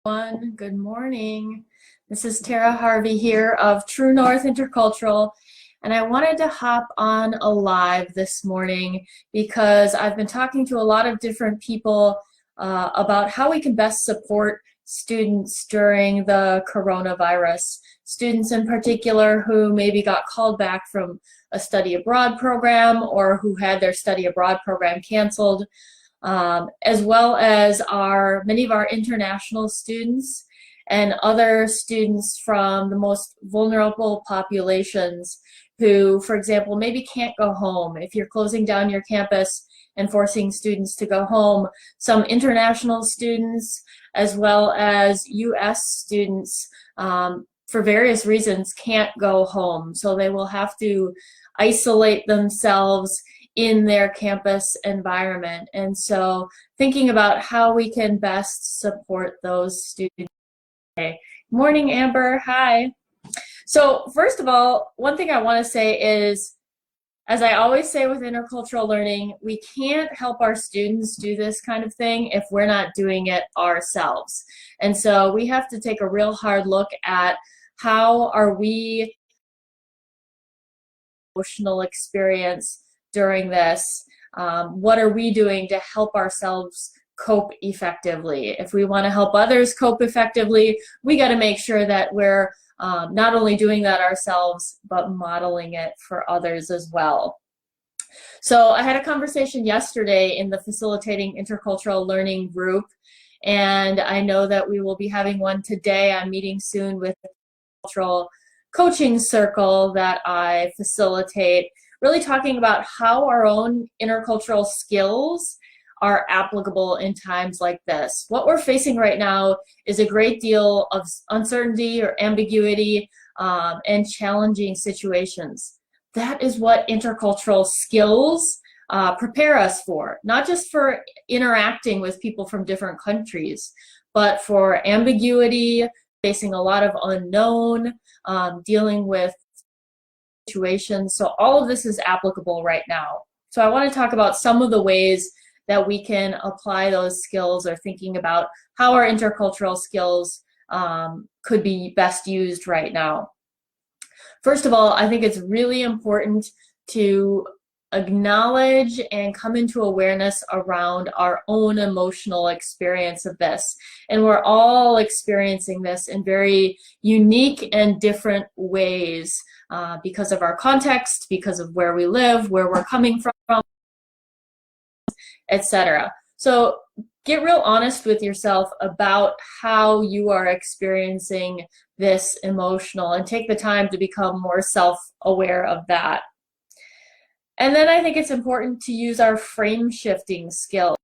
Everyone. Good morning. This is Tara Harvey here of True North Intercultural, and I wanted to hop on a live this morning because I've been talking to a lot of different people about how we can best support students during the coronavirus. Students in particular who maybe got called back from a study abroad program or who had their study abroad program canceled. As well as many of our international students and other students from the most vulnerable populations who, for example, maybe can't go home. If you're closing down your campus and forcing students to go home, some international students as well as US students for various reasons can't go home. So they will have to isolate themselves in their campus environment. And so thinking about how we can best support those students. Good morning, Amber. Hi. So first of all, one thing I want to say is, as I always say with intercultural learning, we can't help our students do this kind of thing if we're not doing it ourselves. And so we have to take a real hard look at how are we emotional experience during this. What are we doing to help ourselves cope effectively? If we want to help others cope effectively, we got to make sure that we're not only doing that ourselves, but modeling it for others as well. So I had a conversation yesterday in the Facilitating Intercultural Learning group, and I know that we will be having one today. I'm meeting soon with the cultural coaching circle that I facilitate, really talking about how our own intercultural skills are applicable in times like this. What we're facing right now is a great deal of uncertainty or ambiguity and challenging situations. That is what intercultural skills prepare us for, not just for interacting with people from different countries, but for ambiguity, facing a lot of unknown, dealing with situations. So all of this is applicable right now. So I want to talk about some of the ways that we can apply those skills, or thinking about how our intercultural skills could be best used right now. First of all, I think it's really important to acknowledge and come into awareness around our own emotional experience of this. And we're all experiencing this in very unique and different ways because of our context, because of where we live, where we're coming from, etc. So get real honest with yourself about how you are experiencing this emotional, and take the time to become more self-aware of that. And then I think it's important to use our frame shifting skills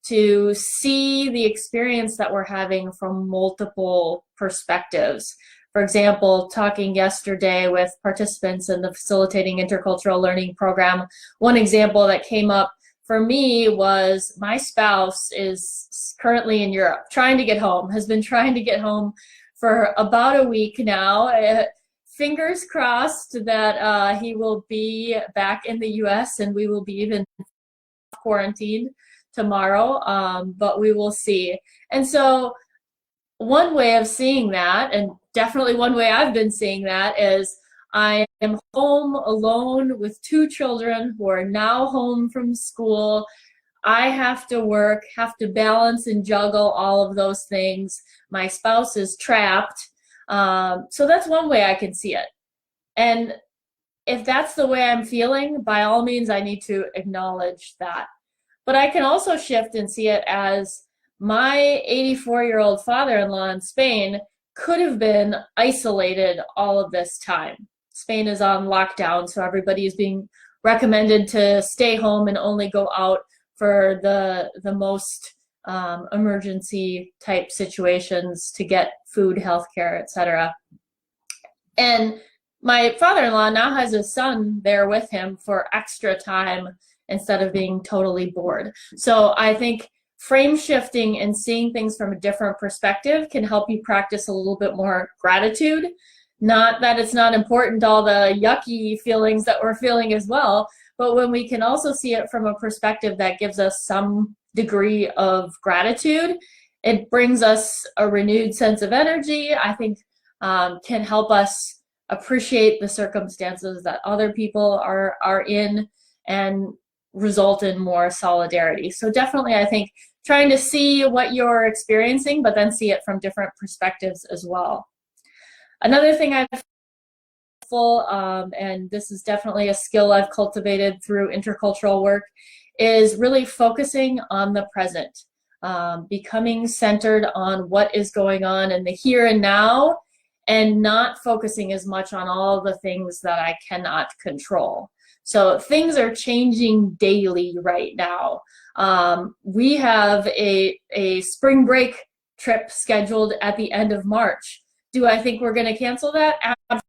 to see the experience that we're having from multiple perspectives. For example, talking yesterday with participants in the Facilitating Intercultural Learning program, one example that came up for me was my spouse is currently in Europe, trying to get home, has been trying to get home for about a week now. Fingers crossed that he will be back in the US and we will be even quarantined tomorrow, but we will see. And so one way of seeing that, and definitely one way I've been seeing that, is I am home alone with two children who are now home from school. I have to work, have to balance and juggle all of those things. My spouse is trapped. So that's one way I can see it. And if that's the way I'm feeling, by all means, I need to acknowledge that. But I can also shift and see it as my 84-year-old father-in-law in Spain could have been isolated all of this time. Spain is on lockdown, so everybody is being recommended to stay home and only go out for the most emergency type situations to get food, healthcare, etc. And my father-in-law now has a son there with him for extra time instead of being totally bored. So I think frame shifting and seeing things from a different perspective can help you practice a little bit more gratitude. Not that it's not important, all the yucky feelings that we're feeling as well, but when we can also see it from a perspective that gives us some degree of gratitude, it brings us a renewed sense of energy. I think can help us appreciate the circumstances that other people are in and result in more solidarity. So definitely, I think trying to see what you're experiencing, but then see it from different perspectives as well. Another thing I've and this is definitely a skill I've cultivated through intercultural work, is really focusing on the present, becoming centered on what is going on in the here and now, and not focusing as much on all the things that I cannot control. So things are changing daily right now. We have a spring break trip scheduled at the end of March. Do I think we're going to cancel that? I'm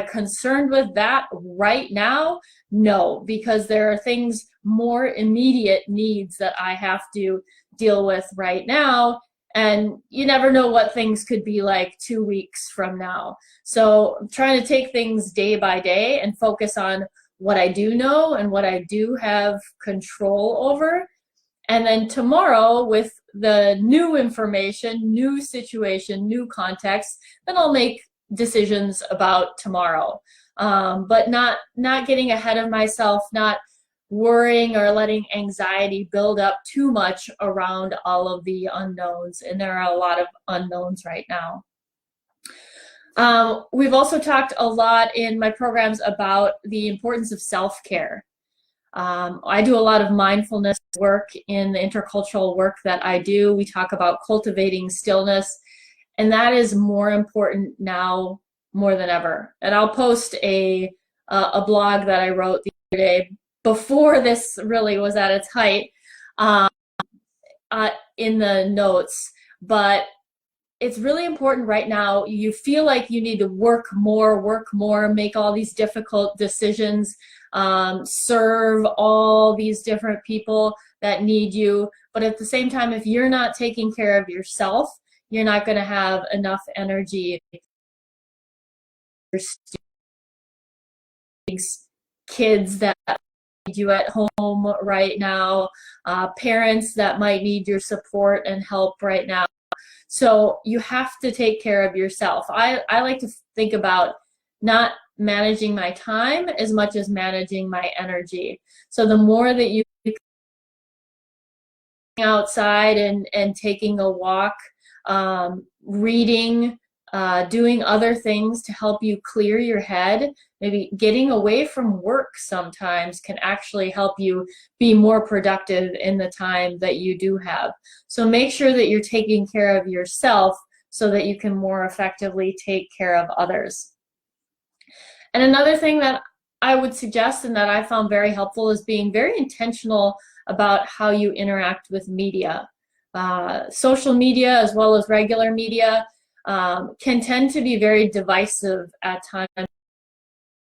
concerned with that right now? No, because there are things, more immediate needs that I have to deal with right now. And you never know what things could be like 2 weeks from now. So I'm trying to take things day by day and focus on what I do know and what I do have control over. And then tomorrow, with the new information, new situation, new context, then I'll make decisions about tomorrow. But not getting ahead of myself, not worrying or letting anxiety build up too much around all of the unknowns. And there are a lot of unknowns right now. We've also talked a lot in my programs about the importance of self-care. I do a lot of mindfulness work in the intercultural work that I do. We talk about cultivating stillness, and that is more important now more than ever. And I'll post a blog that I wrote the other day before this really was at its height in the notes. But it's really important right now. You feel like you need to work more, make all these difficult decisions, serve all these different people that need you. But at the same time, if you're not taking care of yourself, you're not going to have enough energy. Kids that need you at home right now, parents that might need your support and help right now. So you have to take care of yourself. I like to think about not managing my time as much as managing my energy. So the more that you outside and taking a walk, reading, doing other things to help you clear your head, maybe getting away from work sometimes can actually help you be more productive in the time that you do have. So make sure that you're taking care of yourself so that you can more effectively take care of others. And another thing that I would suggest and that I found very helpful is being very intentional about how you interact with media. Social media as well as regular media can tend to be very divisive at times.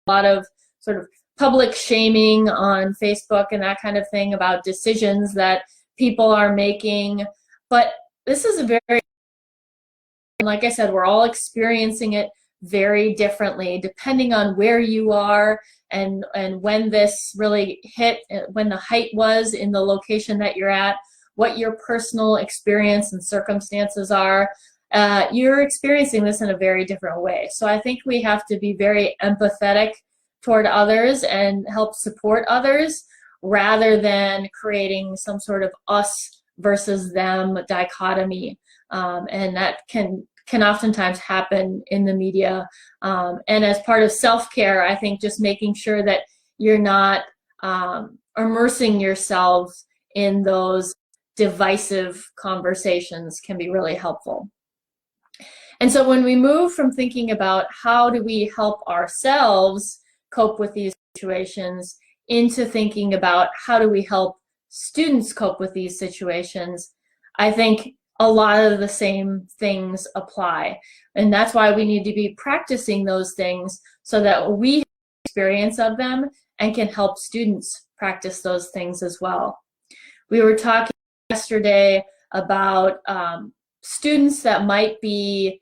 A lot of sort of public shaming on Facebook and that kind of thing about decisions that people are making. But this is a very, like I said, we're all experiencing it very differently depending on where you are and when this really hit, when the height was in the location that you're at, what your personal experience and circumstances are. You're experiencing this in a very different way. So I think we have to be very empathetic toward others and help support others rather than creating some sort of us versus them dichotomy. And that can oftentimes happen in the media. And as part of self-care, I think just making sure that you're not immersing yourselves in those divisive conversations can be really helpful. And so when we move from thinking about how do we help ourselves cope with these situations into thinking about how do we help students cope with these situations, I think a lot of the same things apply. And that's why we need to be practicing those things so that we have experience of them and can help students practice those things as well. We were talking yesterday about students that might be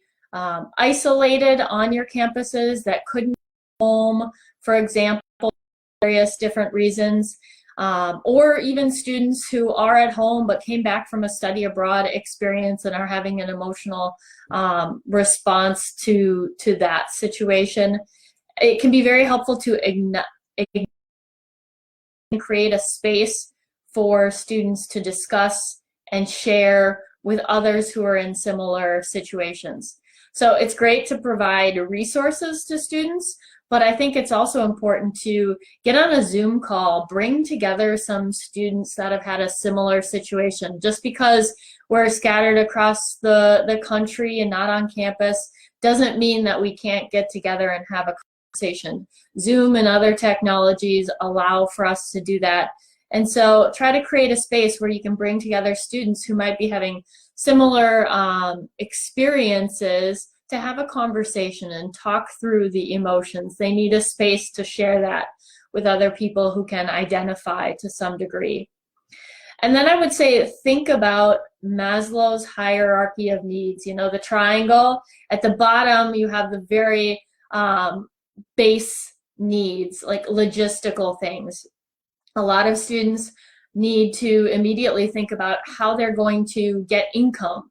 isolated on your campuses that couldn't go home, for example, various different reasons. or even students who are at home but came back from a study abroad experience and are having an emotional response to that situation. It can be very helpful to create a space for students to discuss and share with others who are in similar situations. So it's great to provide resources to students, but I think it's also important to get on a Zoom call, bring together some students that have had a similar situation. Just because we're scattered across the country and not on campus doesn't mean that we can't get together and have a conversation. Zoom and other technologies allow for us to do that. And so try to create a space where you can bring together students who might be having similar experiences to have a conversation and talk through the emotions. They need a space to share that with other people who can identify to some degree. And then I would say, think about Maslow's hierarchy of needs. You know, the triangle. At the bottom, you have the very base needs, like logistical things. A lot of students need to immediately think about how they're going to get income.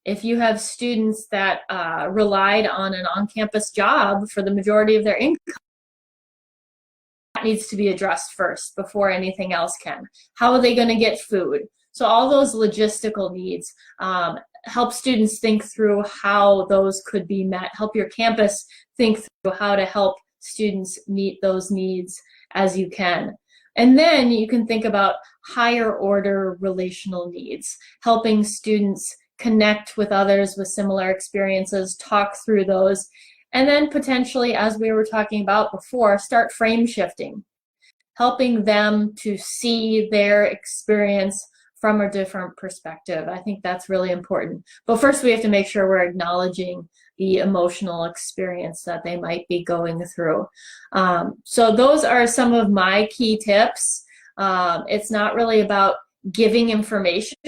If you have students that relied on an on-campus job for the majority of their income, that needs to be addressed first before anything else can. How are they going to get food? So all those logistical needs, help students think through how those could be met. Help your campus think through how to help students meet those needs as you can. And then you can think about higher order relational needs, helping students connect with others with similar experiences, talk through those, and then potentially, as we were talking about before, start frame shifting, helping them to see their experience from a different perspective. I think that's really important. But first, we have to make sure we're acknowledging the emotional experience that they might be going through. So those are some of my key tips. It's not really about giving information,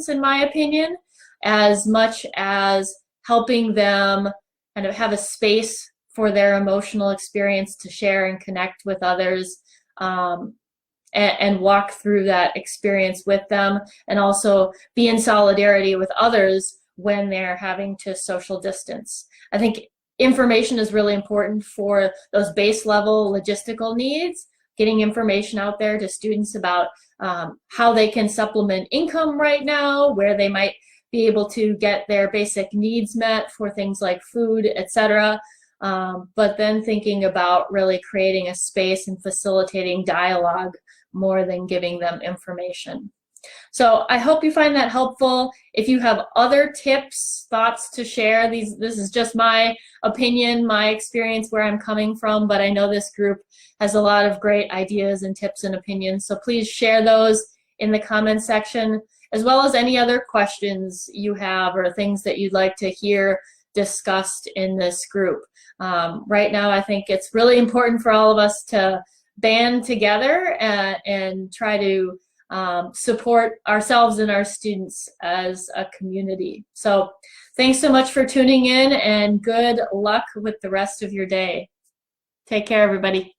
in my opinion, as much as helping them kind of have a space for their emotional experience to share and connect with others, and walk through that experience with them, and also be in solidarity with others when they're having to social distance. I think information is really important for those base level logistical needs, getting information out there to students about how they can supplement income right now, where they might be able to get their basic needs met for things like food, etc. But then thinking about really creating a space and facilitating dialogue more than giving them information. So I hope you find that helpful. If you have other tips, thoughts to share, this is just my opinion, my experience, where I'm coming from, but I know this group has a lot of great ideas and tips and opinions. So please share those in the comments section, as well as any other questions you have or things that you'd like to hear discussed in this group. Right now, I think it's really important for all of us to band together and try to support ourselves and our students as a community. So thanks so much for tuning in, and good luck with the rest of your day. Take care, everybody.